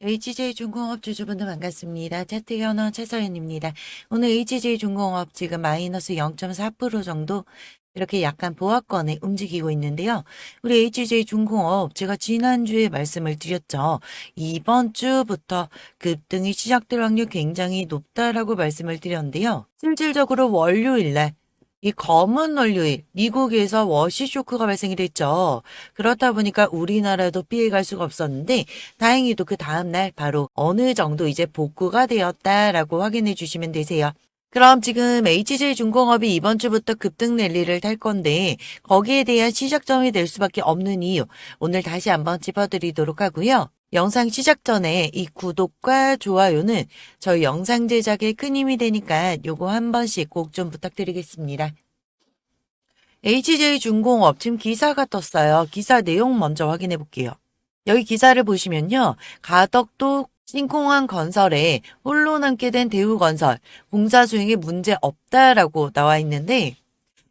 HJ중공업 주주분들 반갑습니다. 차트 현원 최서연입니다. 오늘 HJ중공업 지금 마이너스 0.4% 정도 이렇게 약간 보합권에 움직이고 있는데요. 우리 HJ중공업 제가 지난주에 말씀을 드렸죠. 이번 주부터 급등이 시작될 확률 굉장히 높다라고 말씀을 드렸는데요. 실질적으로 월요일날 이 검은 월요일 미국에서 워시 쇼크가 발생이 됐죠. 그렇다 보니까 우리나라도 피해갈 수가 없었는데 다행히도 그 다음날 바로 어느 정도 이제 복구가 되었다라고 확인해 주시면 되세요. 그럼 지금 HJ중공업이 이번 주부터 급등 랠리를 탈 건데 거기에 대한 시작점이 될 수밖에 없는 이유 오늘 다시 한번 짚어드리도록 하고요. 영상 시작 전에 이 구독과 좋아요는 저희 영상 제작에 큰 힘이 되니까 요거 한 번씩 꼭 좀 부탁드리겠습니다. HJ중공업 지금 기사가 떴어요. 기사 내용 먼저 확인해 볼게요. 여기 기사를 보시면요. 가덕도 신공항 건설에 홀로 남게 된 대우건설 공사 수행에 문제 없다라고 나와 있는데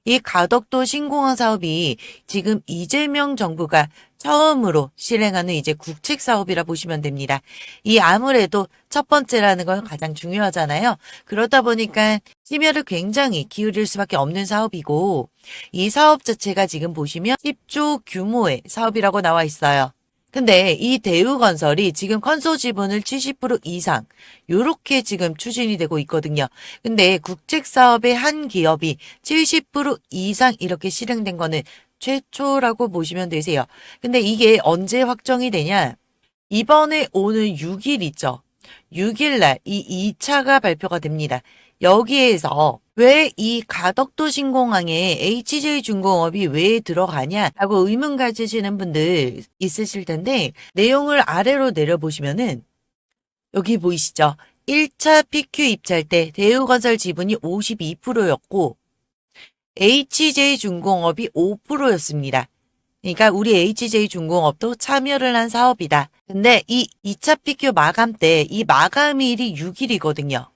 이 가덕도 신공항 사업이 지금 이재명 정부가 처음으로 실행하는 이제 국책 사업이라 보시면 됩니다. 이 아무래도 첫 번째라는 건 가장 중요하잖아요. 그러다 보니까 심혈을 굉장히 기울일 수밖에 없는 사업이고 이 사업 자체가 지금 보시면 10조 규모의 사업이라고 나와 있어요. 근데 이 대우건설이 지금 컨소 지분을 70% 이상 요렇게 지금 추진이 되고 있거든요. 근데 국책사업의 한 기업이 70% 이상 이렇게 실행된 거는 최초라고 보시면 되세요. 근데 이게 언제 확정이 되냐? 이번에 오는 6일 있죠. 6일 날 이 2차가 발표가 됩니다. 여기에서 왜 이 가덕도 신공항에 HJ중공업이 왜 들어가냐라고 의문 가지시는 분들 있으실 텐데 내용을 아래로 내려보시면은 여기 보이시죠? 1차 PQ 입찰 때 대우건설 지분이 52%였고 HJ중공업이 5%였습니다. 그러니까 우리 HJ중공업도 참여를 한 사업이다. 근데 이 2차 PQ 마감 때 이 마감일이 6일이거든요.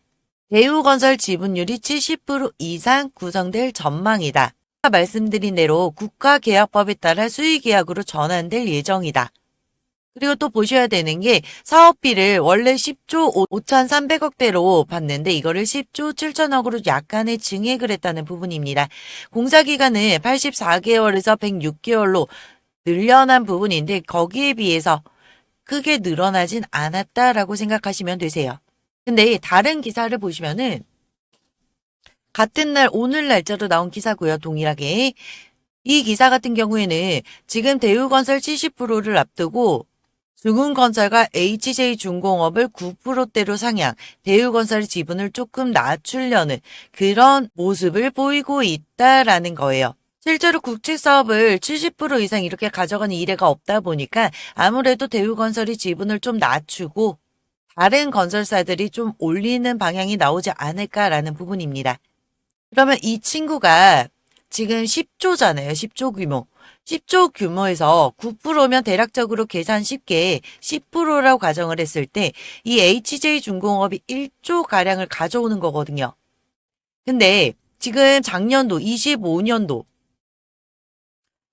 대우건설 지분율이 70% 이상 구성될 전망이다. 아까 말씀드린 대로 국가계약법에 따라 수의계약으로 전환될 예정이다. 그리고 또 보셔야 되는 게 사업비를 원래 10조 5,300억대로 봤는데 이거를 10조 7천억으로 약간의 증액을 했다는 부분입니다. 공사기간은 84개월에서 106개월로 늘려난 부분인데 거기에 비해서 크게 늘어나진 않았다라고 생각하시면 되세요. 근데 다른 기사를 보시면은 같은 날 오늘 날짜로 나온 기사고요. 동일하게. 이 기사 같은 경우에는 지금 대우건설 70%를 앞두고 중흥건설과 HJ중공업을 9%대로 상향, 대우건설 지분을 조금 낮추려는 그런 모습을 보이고 있다라는 거예요. 실제로 국책사업을 70% 이상 이렇게 가져가는 이례가 없다 보니까 아무래도 대우건설이 지분을 좀 낮추고 다른 건설사들이 좀 올리는 방향이 나오지 않을까라는 부분입니다. 그러면 이 친구가 지금 10조잖아요. 10조 규모. 10조 규모에서 9%면 대략적으로 계산 쉽게 10%라고 가정을 했을 때 이 HJ중공업이 1조 가량을 가져오는 거거든요. 근데 지금 작년도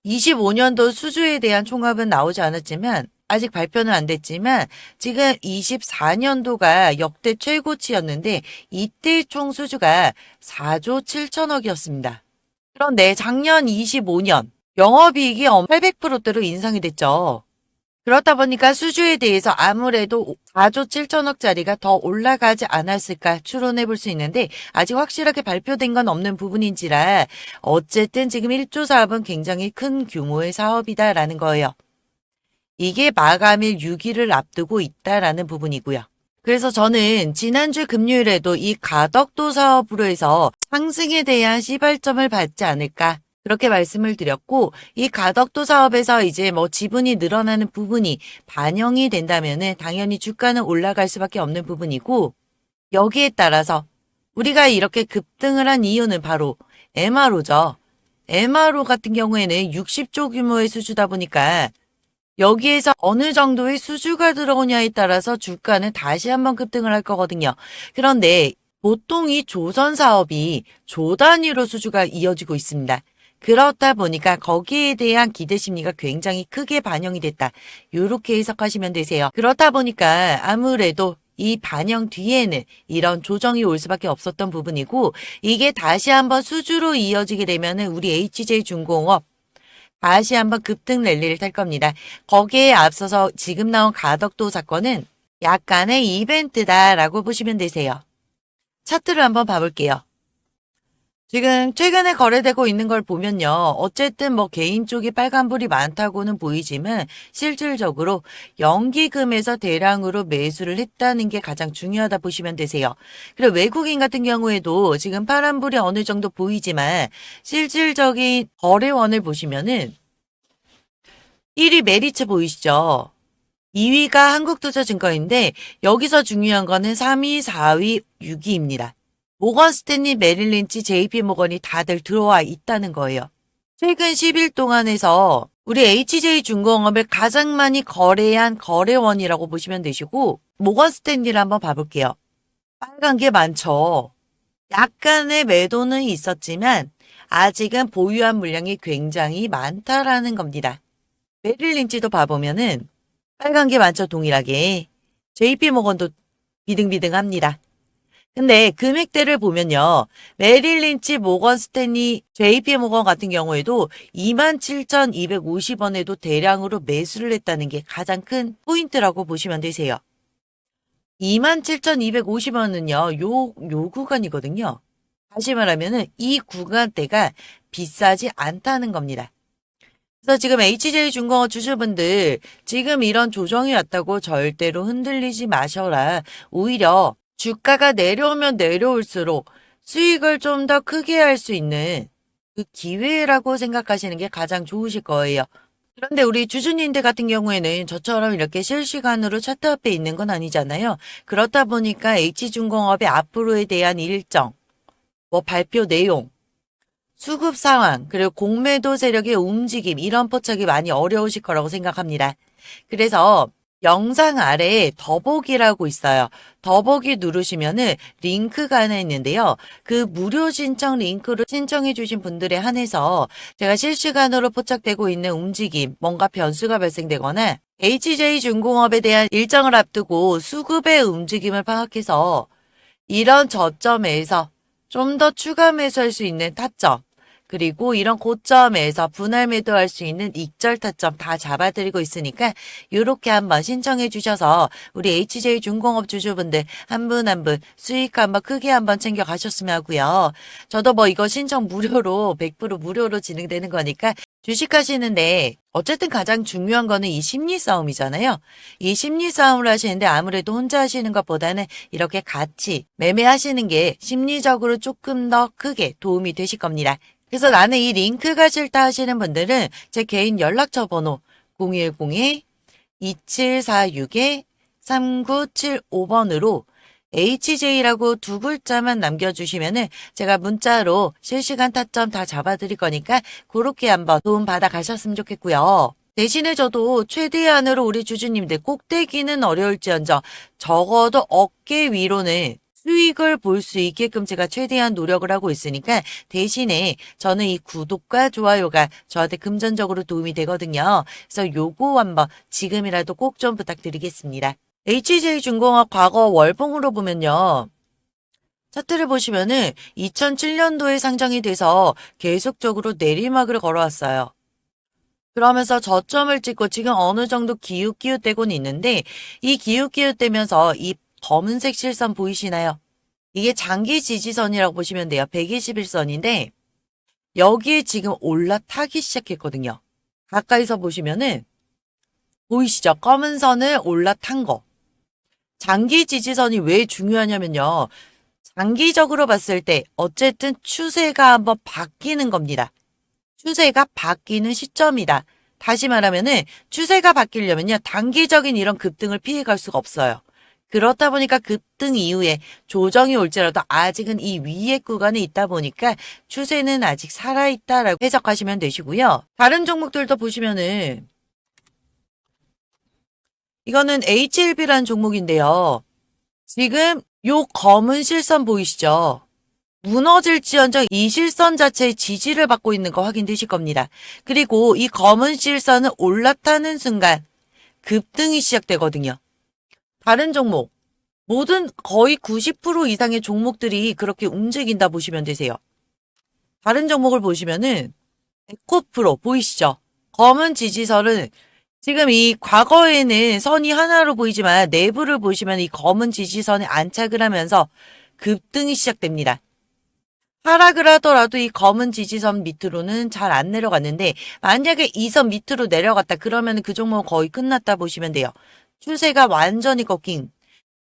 25년도 수주에 대한 총합은 나오지 않았지만 아직 발표는 안 됐지만 지금 24년도가 역대 최고치였는데 이때 총 수주가 4조 7천억이었습니다. 그런데 작년 25년 영업이익이 800%대로 인상이 됐죠. 그렇다 보니까 수주에 대해서 아무래도 4조 7천억짜리가 더 올라가지 않았을까 추론해 볼 수 있는데 아직 확실하게 발표된 건 없는 부분인지라 어쨌든 지금 1조 사업은 굉장히 큰 규모의 사업이다라는 거예요. 이게 마감일 6일을 앞두고 있다라는 부분이고요. 그래서 저는 지난주 금요일에도 이 가덕도 사업으로 해서 상승에 대한 시발점을 받지 않을까 그렇게 말씀을 드렸고 이 가덕도 사업에서 이제 뭐 지분이 늘어나는 부분이 반영이 된다면은 당연히 주가는 올라갈 수밖에 없는 부분이고 여기에 따라서 우리가 이렇게 급등을 한 이유는 바로 MRO죠. MRO 같은 경우에는 60조 규모의 수주다 보니까 여기에서 어느 정도의 수주가 들어오냐에 따라서 주가는 다시 한번 급등을 할 거거든요. 그런데 보통 이 조선 사업이 조 단위로 수주가 이어지고 있습니다. 그렇다 보니까 거기에 대한 기대 심리가 굉장히 크게 반영이 됐다. 이렇게 해석하시면 되세요. 그렇다 보니까 아무래도 이 반영 뒤에는 이런 조정이 올 수밖에 없었던 부분이고, 이게 다시 한번 수주로 이어지게 되면은 우리 HJ중공업 다시 한번 급등 랠리를 탈 겁니다. 거기에 앞서서 지금 나온 가덕도 사건은 약간의 이벤트다라고 보시면 되세요. 차트를 한번 봐볼게요. 지금 최근에 거래되고 있는 걸 보면요. 어쨌든 뭐 개인 쪽이 빨간불이 많다고는 보이지만 실질적으로 연기금에서 대량으로 매수를 했다는 게 가장 중요하다 보시면 되세요. 그리고 외국인 같은 경우에도 지금 파란불이 어느 정도 보이지만 실질적인 거래원을 보시면은 1위 메리츠 보이시죠? 2위가 한국투자증권인데 여기서 중요한 거는 3위, 4위, 6위입니다. 모건 스탠리, 메릴 린치, JP모건이 다들 들어와 있다는 거예요. 최근 10일 동안에서 우리 HJ중공업을 가장 많이 거래한 거래원이라고 보시면 되시고, 모건 스탠리를 한번 봐볼게요. 빨간 게 많죠. 약간의 매도는 있었지만 아직은 보유한 물량이 굉장히 많다라는 겁니다. 메릴 린치도 봐보면은 빨간 게 많죠, 동일하게. JP모건도 비등비등합니다. 근데 금액대를 보면요. 메릴 린치, 모건 스탠리, JP모건 같은 경우에도 27,250원에도 대량으로 매수를 했다는 게 가장 큰 포인트라고 보시면 되세요. 27,250원은요. 요 구간이거든요. 다시 말하면은 이 구간대가 비싸지 않다는 겁니다. 그래서 지금 HJ중공업 주주분들 지금 이런 조정이 왔다고 절대로 흔들리지 마셔라. 오히려 주가가 내려오면 내려올수록 수익을 좀 더 크게 할 수 있는 그 기회라고 생각하시는 게 가장 좋으실 거예요. 그런데 우리 주주님들 같은 경우에는 저처럼 이렇게 실시간으로 차트 앞에 있는 건 아니잖아요. 그렇다 보니까 H중공업의 앞으로에 대한 일정, 뭐 발표 내용, 수급 상황, 그리고 공매도 세력의 움직임, 이런 포착이 많이 어려우실 거라고 생각합니다. 그래서 영상 아래에 더보기라고 있어요. 더보기 누르시면은 링크가 하나 있는데요. 그 무료 신청 링크를 신청해 주신 분들에 한해서 제가 실시간으로 포착되고 있는 움직임, 뭔가 변수가 발생되거나 HJ중공업에 대한 일정을 앞두고 수급의 움직임을 파악해서 이런 저점에서 좀 더 추가 매수할 수 있는 타점, 그리고 이런 고점에서 분할 매도할 수 있는 익절 타점 다 잡아드리고 있으니까 이렇게 한번 신청해 주셔서 우리 HJ중공업 주주분들 한 분 한 분 수익 한번 크게 한번 챙겨 가셨으면 하고요. 저도 뭐 이거 신청 무료로 100% 무료로 진행되는 거니까 주식하시는데 어쨌든 가장 중요한 거는 이 심리 싸움이잖아요. 이 심리 싸움을 하시는데 아무래도 혼자 하시는 것보다는 이렇게 같이 매매하시는 게 심리적으로 조금 더 크게 도움이 되실 겁니다. 그래서 나는 이 링크가 싫다 하시는 분들은 제 개인 연락처 번호 010-2746-3975번으로 HJ라고 두 글자만 남겨주시면은 제가 문자로 실시간 타점 다 잡아드릴 거니까 그렇게 한번 도움 받아 가셨으면 좋겠고요. 대신에 저도 최대한으로 우리 주주님들 꼭대기는 어려울지언정 적어도 어깨 위로는 수익을 볼 수 있게끔 제가 최대한 노력을 하고 있으니까 대신에 저는 이 구독과 좋아요가 저한테 금전적으로 도움이 되거든요. 그래서 요거 한번 지금이라도 꼭 좀 부탁드리겠습니다. HJ중공업 과거 월봉으로 보면요. 차트를 보시면은 2007년도에 상장이 돼서 계속적으로 내리막을 걸어왔어요. 그러면서 저점을 찍고 지금 어느 정도 기웃기웃대고는 있는데 이 기웃기웃대면서 이 검은색 실선 보이시나요? 이게 장기 지지선이라고 보시면 돼요. 121선인데 여기에 지금 올라타기 시작했거든요. 가까이서 보시면은 보이시죠? 검은 선을 올라탄 거. 장기 지지선이 왜 중요하냐면요. 장기적으로 봤을 때 어쨌든 추세가 한번 바뀌는 겁니다. 추세가 바뀌는 시점이다. 다시 말하면은 추세가 바뀌려면요. 단기적인 이런 급등을 피해갈 수가 없어요. 그렇다 보니까 급등 이후에 조정이 올지라도 아직은 이 위의 구간에 있다 보니까 추세는 아직 살아있다라고 해석하시면 되시고요. 다른 종목들도 보시면은 이거는 HLB라는 종목인데요. 지금 요 검은 실선 보이시죠? 무너질지언정 이 실선 자체의 지지를 받고 있는 거 확인되실 겁니다. 그리고 이 검은 실선은 올라타는 순간 급등이 시작되거든요. 다른 종목, 모든 거의 90% 이상의 종목들이 그렇게 움직인다 보시면 되세요. 다른 종목을 보시면은 에코프로 보이시죠? 검은 지지선은 지금 이 과거에는 선이 하나로 보이지만 내부를 보시면 이 검은 지지선에 안착을 하면서 급등이 시작됩니다. 하락을 하더라도 이 검은 지지선 밑으로는 잘 안 내려갔는데 만약에 이 선 밑으로 내려갔다 그러면 그 종목은 거의 끝났다 보시면 돼요. 추세가 완전히 꺾인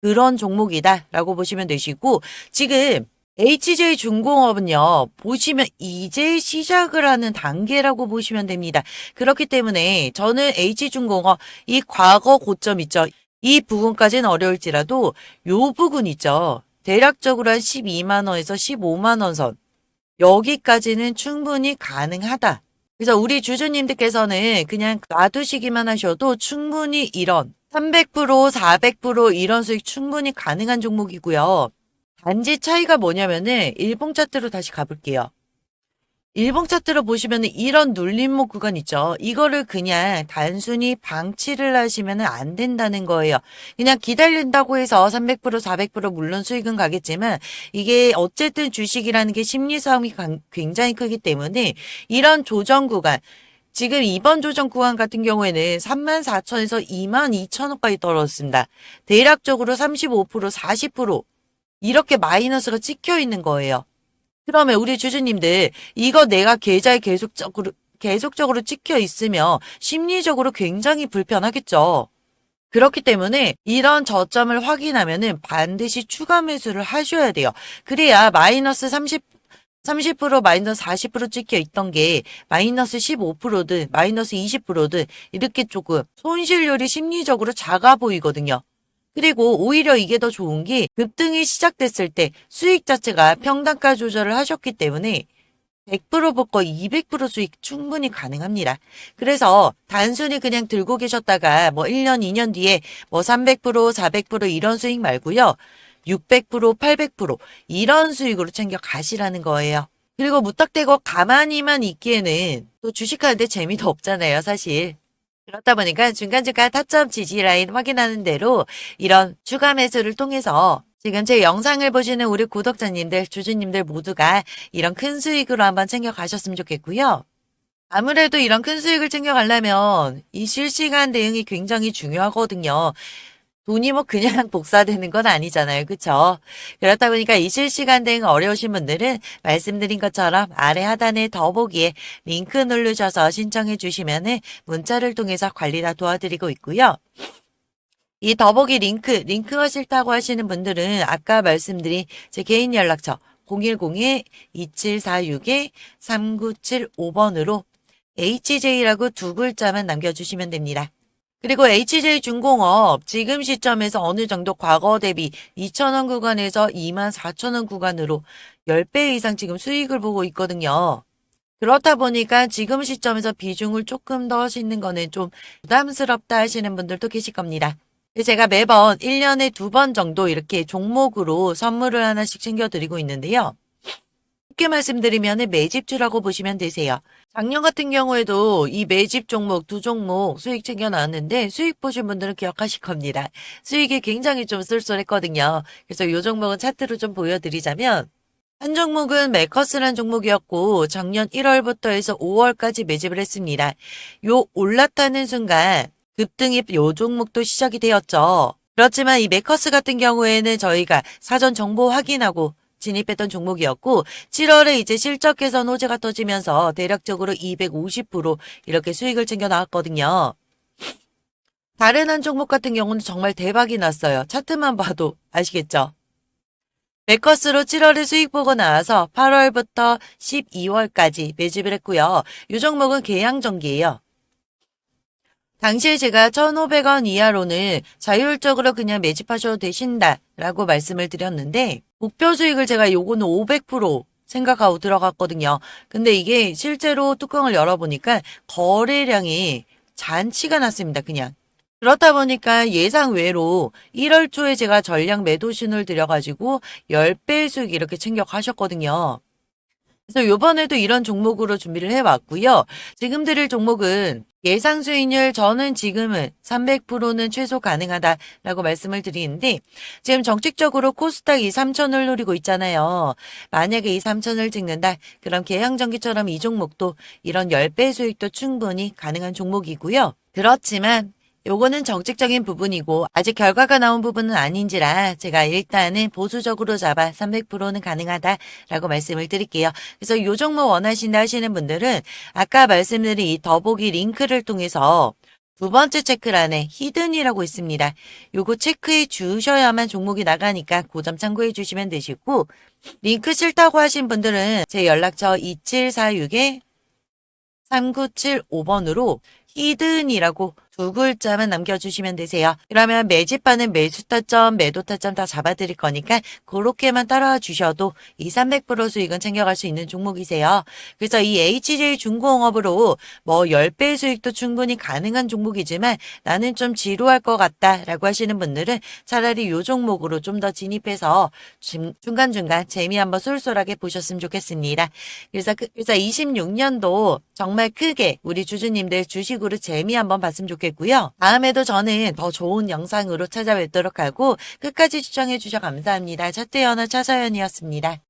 그런 종목이다라고 보시면 되시고 지금 HJ중공업은요. 보시면 이제 시작을 하는 단계라고 보시면 됩니다. 그렇기 때문에 저는 H중공업 이 과거 고점 있죠. 이 부분까지는 어려울지라도 요 부분 있죠. 대략적으로 한 12만 원에서 15만 원 선. 여기까지는 충분히 가능하다. 그래서 우리 주주님들께서는 그냥 놔두시기만 하셔도 충분히 이런 300%, 400% 이런 수익 충분히 가능한 종목이고요. 단지 차이가 뭐냐면은 일봉 차트로 다시 가볼게요. 일봉 차트로 보시면은 이런 눌림목 구간 있죠. 이거를 그냥 단순히 방치를 하시면 안 된다는 거예요. 그냥 기다린다고 해서 300%, 400% 물론 수익은 가겠지만 이게 어쨌든 주식이라는 게 심리 싸움이 굉장히 크기 때문에 이런 조정 구간 지금 이번 조정 구간 같은 경우에는 34,000에서 22,000원까지 떨어졌습니다. 대략적으로 35%, 40% 이렇게 마이너스가 찍혀 있는 거예요. 그러면 우리 주주님들 이거 내가 계좌에 계속적으로 찍혀 있으면 심리적으로 굉장히 불편하겠죠. 그렇기 때문에 이런 저점을 확인하면은 반드시 추가 매수를 하셔야 돼요. 그래야 마이너스 30% 마이너스 40% 찍혀 있던 게 마이너스 15%든 마이너스 20%든 이렇게 조금 손실률이 심리적으로 작아 보이거든요. 그리고 오히려 이게 더 좋은 게 급등이 시작됐을 때 수익 자체가 평단가 조절을 하셨기 때문에 100% 복거 200% 수익 충분히 가능합니다. 그래서 단순히 그냥 들고 계셨다가 뭐 1년, 2년 뒤에 뭐 300%, 400% 이런 수익 말고요. 600%, 800% 이런 수익으로 챙겨 가시라는 거예요. 그리고 무턱대고 가만히만 있기에는 또 주식하는데 재미도 없잖아요, 사실. 그렇다 보니까 중간중간 타점 지지 라인 확인하는 대로 이런 추가 매수를 통해서 지금 제 영상을 보시는 우리 구독자님들, 주주님들 모두가 이런 큰 수익으로 한번 챙겨 가셨으면 좋겠고요. 아무래도 이런 큰 수익을 챙겨 가려면 이 실시간 대응이 굉장히 중요하거든요. 돈이 뭐 그냥 복사되는 건 아니잖아요. 그쵸? 그렇다 보니까 이 실시간 대응 어려우신 분들은 말씀드린 것처럼 아래 하단에 더보기에 링크 누르셔서 신청해 주시면은 문자를 통해서 관리 다 도와드리고 있고요. 이 더보기 링크가 싫다고 하시는 분들은 아까 말씀드린 제 개인 연락처 010-2746-3975번으로 HJ라고 두 글자만 남겨주시면 됩니다. 그리고 HJ중공업 지금 시점에서 어느 정도 과거 대비 2,000원 구간에서 24,000원 구간으로 10배 이상 지금 수익을 보고 있거든요. 그렇다 보니까 지금 시점에서 비중을 조금 더 싣는 거는 좀 부담스럽다 하시는 분들도 계실 겁니다. 제가 매번 1년에 2번 정도 이렇게 종목으로 선물을 하나씩 챙겨드리고 있는데요. 쉽게 말씀드리면 매집주라고 보시면 되세요. 작년 같은 경우에도 이 매집 종목 두 종목 수익 챙겨 나왔는데 수익 보신 분들은 기억하실 겁니다. 수익이 굉장히 좀 쏠쏠했거든요. 그래서 이 종목은 차트로 좀 보여드리자면 한 종목은 메커스라는 종목이었고 작년 1월부터 해서 5월까지 매집을 했습니다. 요 올라타는 순간 급등이 요 종목도 시작이 되었죠. 그렇지만 이 메커스 같은 경우에는 저희가 사전 정보 확인하고 진입했던 종목이었고 7월에 이제 실적 개선 호재가 터지면서 대략적으로 250% 이렇게 수익을 챙겨 나왔거든요. 다른 한 종목 같은 경우는 정말 대박이 났어요. 차트만 봐도 아시겠죠? 메커스로 7월에 수익 보고 나와서 8월부터 12월까지 매집을 했고요. 이 종목은 계양전기예요. 당시에 제가 1,500원 이하로는 자율적으로 그냥 매집하셔도 되신다라고 말씀을 드렸는데 목표 수익을 제가 요거는 500% 생각하고 들어갔거든요. 근데 이게 실제로 뚜껑을 열어보니까 거래량이 잔치가 났습니다. 그냥. 그렇다 보니까 예상 외로 1월 초에 제가 전량 매도 신호를 드려가지고 10배 수익 이렇게 챙겨 가셨거든요. 그래서 요번에도 이런 종목으로 준비를 해왔고요. 지금 드릴 종목은 예상 수익률 저는 지금은 300%는 최소 가능하다라고 말씀을 드리는데 지금 정책적으로 코스닥 이 3천을 노리고 있잖아요. 만약에 이 3천을 찍는다. 그럼 계양전기처럼 이 종목도 이런 10배 수익도 충분히 가능한 종목이고요. 그렇지만 요거는 정책적인 부분이고 아직 결과가 나온 부분은 아닌지라 제가 일단은 보수적으로 잡아 300%는 가능하다라고 말씀을 드릴게요. 그래서 요 종목 원하신다 하시는 분들은 아까 말씀드린 이 더보기 링크를 통해서 두 번째 체크란에 히든이라고 있습니다. 요거 체크해 주셔야만 종목이 나가니까 그 점 참고해 주시면 되시고 링크 싫다고 하신 분들은 제 연락처 2746에 3975번으로 히든이라고 두 글자만 남겨주시면 되세요. 그러면 매집하는 매수 타점, 매도 타점 다 잡아드릴 거니까 그렇게만 따라와 주셔도 이 300% 수익은 챙겨갈 수 있는 종목이세요. 그래서 이 HJ 중공업으로 뭐 10배 수익도 충분히 가능한 종목이지만 나는 좀 지루할 것 같다라고 하시는 분들은 차라리 이 종목으로 좀 더 진입해서 중간중간 재미 한번 쏠쏠하게 보셨으면 좋겠습니다. 그래서 26년도 정말 크게 우리 주주님들 주식으로 재미 한번 봤으면 좋겠고요. 다음에도 저는 더 좋은 영상으로 찾아뵙도록 하고 끝까지 시청해 주셔서 감사합니다. 차트연어 차서연이었습니다.